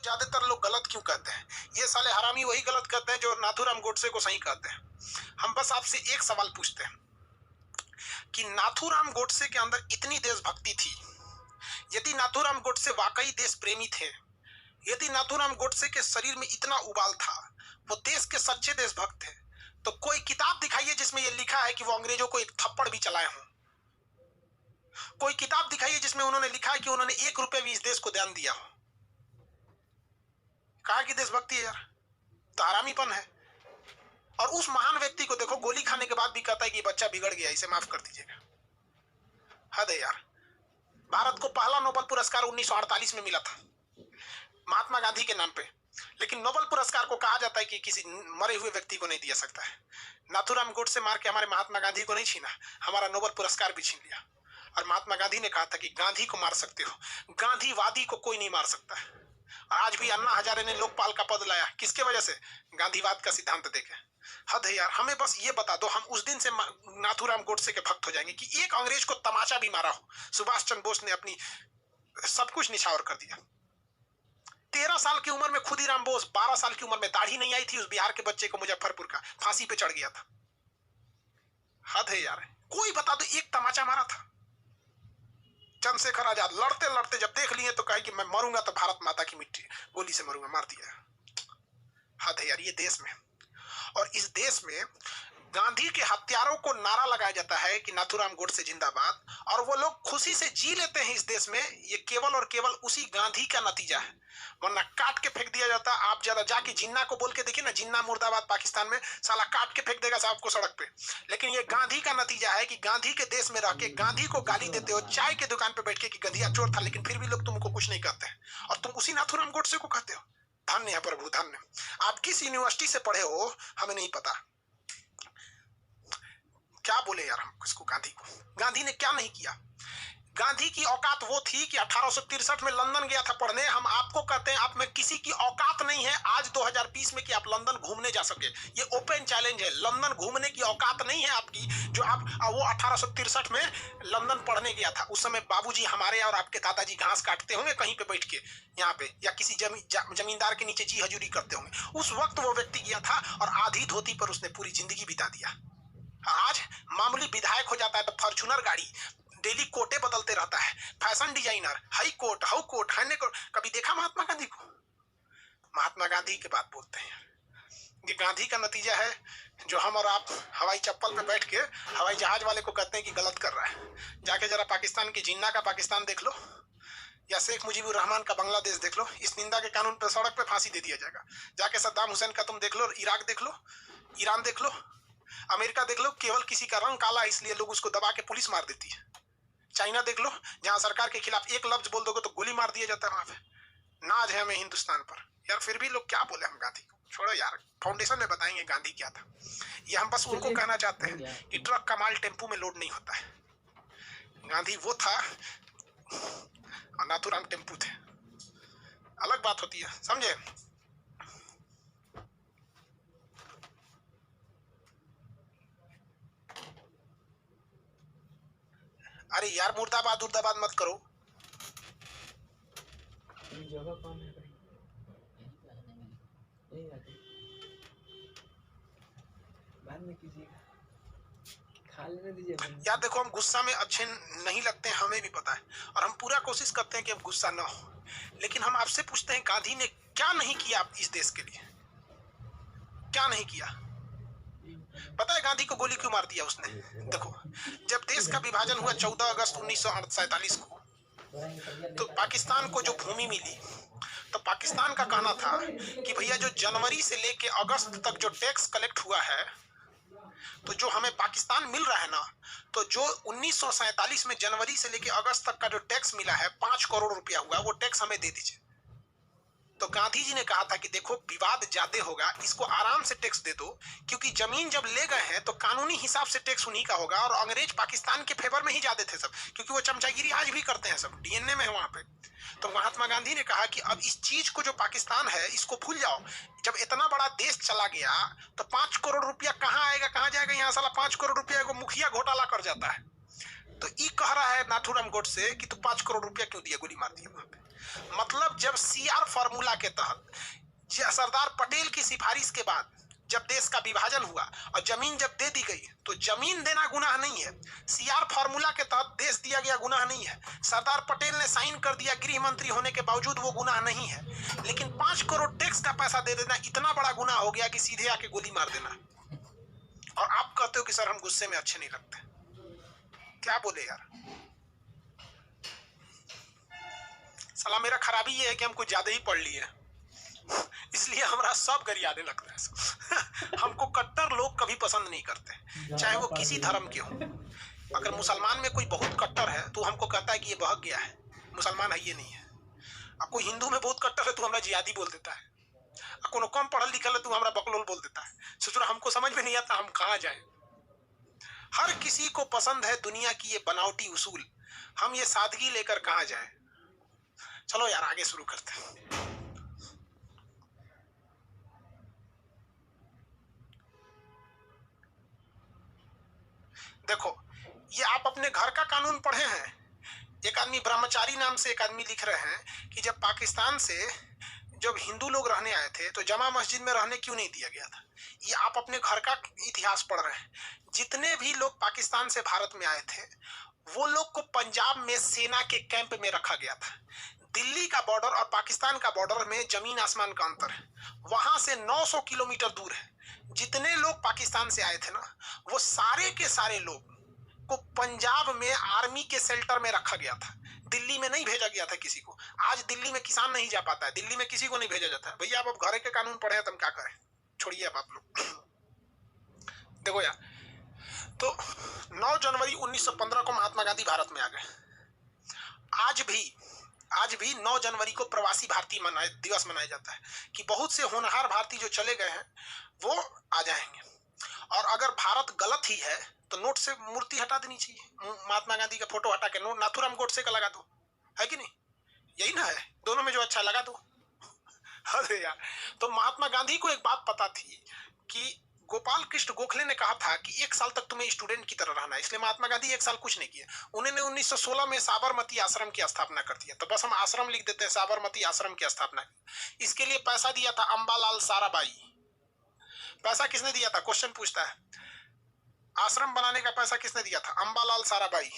ज्यादातर लोग गलत क्यों कहते हैं? ये साले हरामी वही गलत कहते हैं जो नाथूराम गोडसे को सही कहते हैं। हम बस आपसे एक सवाल पूछते हैं कि नाथूराम गोडसे के अंदर इतनी देशभक्ति थी, यदि नाथूराम गोडसे वाकई देश प्रेमी थे, यदि नाथूराम गोडसे के शरीर में इतना उबाल था, वो देश के सच्चे देशभक्त थे, तो कोई किताब दिखाइए जिसमें यह लिखा है कि वो अंग्रेजों को एक थप्पड़ भी चलाए हों। कोई किताब दिखाइए जिसमें उन्होंने लिखा है कि उन्होंने 1 रुपए भी इस देश को दान दिया हो। कहा कि देशभक्ति है यार, तो हरामीपन है। और उस महान व्यक्ति को देखो, गोली खाने के बाद भी कहता है कि बच्चा बिगड़ गया, इसे माफ कर दीजिएगा। हद है यार। भारत को पहला नोबेल पुरस्कार 1948 में मिला था महात्मा गांधी के नाम पे, लेकिन नोबेल पुरस्कार को कहा जाता है कि किसी मरे हुए व्यक्ति को नहीं दिया सकता है। नाथूराम गोडसे मार के हमारे महात्मा गांधी को नहीं छीना, हमारा नोबेल पुरस्कार भी छीन लिया। और महात्मा गांधी ने कहा था कि गांधी को मार सकते हो, गांधीवादी को कोई नहीं मार सकता है। और आज भी अन्ना हजारे ने लोकपाल का पद लाया, किसके वजह से? गांधीवाद का सिद्धांत देके। हद है यार। हमें बस ये बता दो, हम उस दिन से नाथूराम गोडसे के भक्त हो जाएंगे कि एक अंग्रेज को तमाचा भी मारा हो। सुभाष चंद्र बोस ने अपनी सब कुछ निछावर कर दिया। 13 साल की उम्र में खुदीराम बोस, 12 साल की उम्र में दाढ़ी नहीं आई थी उस बिहार के बच्चे को, मुजफ्फरपुर का, फांसी पे चढ़ गया था। हद है यार। कोई बता दो एक तमाचा मारा था। चंद्रशेखर आजाद लड़ते लड़ते जब देख लिए तो कहे कि मैं मरूंगा तो भारत माता की मिट्टी गोली से मरूंगा, मार दिया। हद है यार ये देश में। और इस देश में गांधी के हत्यारों को नारा लगाया जाता है कि नाथूराम गोडसे जिंदाबाद, और वो लोग खुशी से जी लेते हैं इस देश में। ये केवल और केवल उसी गांधी का नतीजा है, वरना काट के फेंक दिया जाता। आप जरा जाके जिन्ना को बोल के देखिए ना, जिन्ना मुर्दाबाद पाकिस्तान में, साला काट के फेंक देगा साहब को सड़क पे। लेकिन ये गांधी का नतीजा है कि गांधी के देश में रह के गांधी को गाली देते हो, चाय के दुकान पे बैठ के कि गधिया चोर था, लेकिन फिर भी लोग तुमको कुछ नहीं कहते हैं, और तुम उसी नाथूराम गोडसे को कहते हो। धन्य है प्रभु, धन्य। आप किस यूनिवर्सिटी से पढ़े हो हमें नहीं पता। क्या बोले यार हम किसको? गांधी को। गांधी ने क्या नहीं किया? गांधी की औकात वो थी कि 1863 में लंदन गया था पढ़ने। हम आपको कहते हैं आप में किसी की औकात नहीं है आज 2020 में कि आप लंदन घूमने जा सके। ये ओपन चैलेंज है। लंदन घूमने की औकात नहीं है आपकी, जो आप वो 1863 में लंदन पढ़ने गया था। उस समय बाबूजी हमारे और आपके दादाजी घास काटते होंगे कहीं पे बैठ के यहाँ पे, या किसी जमींदार के नीचे जी हजूरी करते होंगे। उस वक्त वो व्यक्ति गया था और आधी धोती पर उसने पूरी जिंदगी बिता दिया। आज मामूली विधायक हो जाता है तो फॉर्च्यूनर गाड़ी, डेली कोटे बदलते रहता है, fashion designer, high coat, how coat, high coat. कभी देखा महात्मा गांधी को? महात्मा गांधी की बात बोलते हैं। ये गांधी का नतीजा है जो हम और आप हवाई चप्पल पे बैठ के हवाई जहाज वाले को कहते हैं कि गलत कर रहा है। जाके जरा पाकिस्तान की जिन्ना का पाकिस्तान देख लो, या शेख मुजीबुर रहमान का बांग्लादेश देख लो। इस निंदा के कानून पे सड़क पे फांसी दे दिया जाएगा। जाके सद्दाम हुसैन का तुम देख लो, इराक देख लो, ईरान देख लो, अमेरिका देख लो। केवल किसी का रंग काला इसलिए लोग उसको दबा के पुलिस मार देती है। चाइना देख लो, जहां सरकार के खिलाफ एक लफ्ज बोल दोगे तो गोली मार दिया जाता है। वहां पे नाज है हमें हिंदुस्तान पर यार, फिर भी लोग क्या बोले हम गांधी को। छोड़ो यार, फाउंडेशन में बताएंगे गांधी क्या था। ये हम बस उनको कहना चाहते हैं कि ट्रक का माल टेम्पू में लोड नहीं होता है। गांधी वो था और नाथूराम टेम्पू थे, अलग बात होती है, समझे? अरे यार मुर्दाबाद उर्दाबाद मत करो। जगह कौन है भाई? बाद में कीजिएगा, खा लेने दीजिए। यार देखो, हम गुस्सा में अच्छे नहीं लगते हैं, हमें भी पता है, और हम पूरा कोशिश करते हैं कि अब गुस्सा ना हो। लेकिन हम आपसे पूछते हैं गांधी ने क्या नहीं किया इस देश के लिए? क्या नहीं किया? पता है गांधी को गोली क्यों मार दिया उसने? देखो, जब देश का विभाजन हुआ 14 अगस्त 1947 को, तो पाकिस्तान को जो भूमि मिली, तो पाकिस्तान का कहना था कि भैया जो जनवरी से लेके अगस्त तक जो टैक्स कलेक्ट हुआ है, तो जो हमें पाकिस्तान मिल रहा है ना, तो जो 1947 में जनवरी से लेके अगस्त तक का जो टैक्स मिला है 5 करोड़ रुपया हुआ, वो टैक्स हमें दे दीजिए। तो गांधी जी ने कहा था कि देखो विवाद ज्यादा होगा, इसको आराम से टैक्स दे दो, क्योंकि जमीन जब ले गए हैं तो कानूनी हिसाब से टैक्स उन्हीं का होगा। और अंग्रेज पाकिस्तान के फेवर में ही जाते थे सब, क्योंकि वो चमचागिरी आज भी करते हैं, सब डीएनए में है वहां पे। तो महात्मा गांधी ने कहा कि अब इस चीज को जो पाकिस्तान है इसको भूल जाओ। जब इतना बड़ा देश चला गया तो 5 करोड़ रुपया कहाँ आएगा, कहाँ जाएगा? यहाँ साला 5 करोड़ रुपया को मुखिया घोटाला कर जाता है। तो ये कह रहा है नाथूराम गोडसे कि तू 5 करोड़ रुपया क्यों दिया, गोली मार दिया वहां पे। मतलब जब सीआर फॉर्मूला के तहत सरदार पटेल की सिफारिश के बाद जब देश का विभाजन हुआ और जमीन जब दे दी गई, तो जमीन देना गुनाह नहीं है, सीआर फॉर्मूला के तहत देश दिया गया गुनाह नहीं है। सरदार पटेल ने साइन कर दिया गृह मंत्री होने के बावजूद, वो गुनाह नहीं है। लेकिन 5 करोड़ टैक्स का पैसा दे देना इतना बड़ा गुनाह हो गया कि सीधे आके गोली मार देना। और आप कहते हो कि सर हम गुस्से में अच्छे नहीं लगते। क्या बोले यार, साला मेरा खराबी ये है कि हम कुछ ज्यादा ही पढ़ लिए, इसलिए हमारा सब गरियाने लगता है। हमको कट्टर लोग कभी पसंद नहीं करते, चाहे वो किसी धर्म के हो। अगर मुसलमान में कोई बहुत कट्टर है तो हमको कहता है कि ये बहक गया है, मुसलमान है ये नहीं है। अब कोई हिंदू में बहुत कट्टर है तो हमारा जिहादी बोल देता है, कोनो कम पढ़ल लिखल है तो हमारा बकलोल बोल देता है। सोचो हमको समझ में नहीं आता हम कहाँ जाए। हर किसी को पसंद है दुनिया की ये बनावटी उसूल, हम ये सादगी लेकर कहाँ जाए। चलो यार आगे शुरू करते हैं। देखो ये आप अपने घर का कानून पढ़े हैं। एक आदमी ब्रह्मचारी नाम से एक आदमी लिख रहे हैं कि जब पाकिस्तान से जब हिंदू लोग रहने आए थे तो जमा मस्जिद में रहने क्यों नहीं दिया गया था। ये आप अपने घर का इतिहास पढ़ रहे हैं। जितने भी लोग पाकिस्तान से भारत में आए थे वो लोग को पंजाब में सेना के कैंप में रखा गया था। दिल्ली का बॉर्डर और पाकिस्तान का बॉर्डर में जमीन आसमान का अंतर है, वहां से 900 किलोमीटर दूर है। जितने लोग पाकिस्तान से आए थे ना, वो सारे के सारे लोग को पंजाब में आर्मी के शेल्टर में रखा गया था, दिल्ली में नहीं भेजा गया था किसी को। आज दिल्ली में किसान नहीं जा पाता है, दिल्ली में किसी को नहीं भेजा जाता है। भैया आप अब घर के कानून पढ़े हैं, तुम क्या करें, छोड़िए अब आप लोग। देखो यार, तो 9 जनवरी 1915 को महात्मा गांधी भारत में आ गए। आज भी 9 जनवरी को प्रवासी भारतीय दिवस मनाया जाता है कि बहुत से होनहार भारतीय जो चले गए हैं वो आ जाएंगे। और अगर भारत गलत ही है तो नोट से मूर्ति हटा देनी चाहिए, महात्मा गांधी का फोटो हटा के नोट नाथुराम गोडसे का लगा दो, है कि नहीं, यही ना है, दोनों में जो अच्छा लगा दो। अरे यार, तो महात्मा गांधी को एक बात पता थी कि गोपाल कृष्ण गोखले ने कहा था कि 1 साल तक तुम्हें स्टूडेंट की तरह रहना है, इसलिए महात्मा गांधी 1 साल कुछ नहीं किए। उन्होंने 1916 में साबरमती आश्रम की स्थापना कर दिया। तो बस हम आश्रम लिख देते हैं, साबरमती आश्रम की स्थापना। इसके लिए पैसा दिया था अंबालाल साराभाई। पैसा किसने दिया था, क्वेश्चन पूछता है, आश्रम बनाने का पैसा किसने दिया था, अंबालाल साराभाई।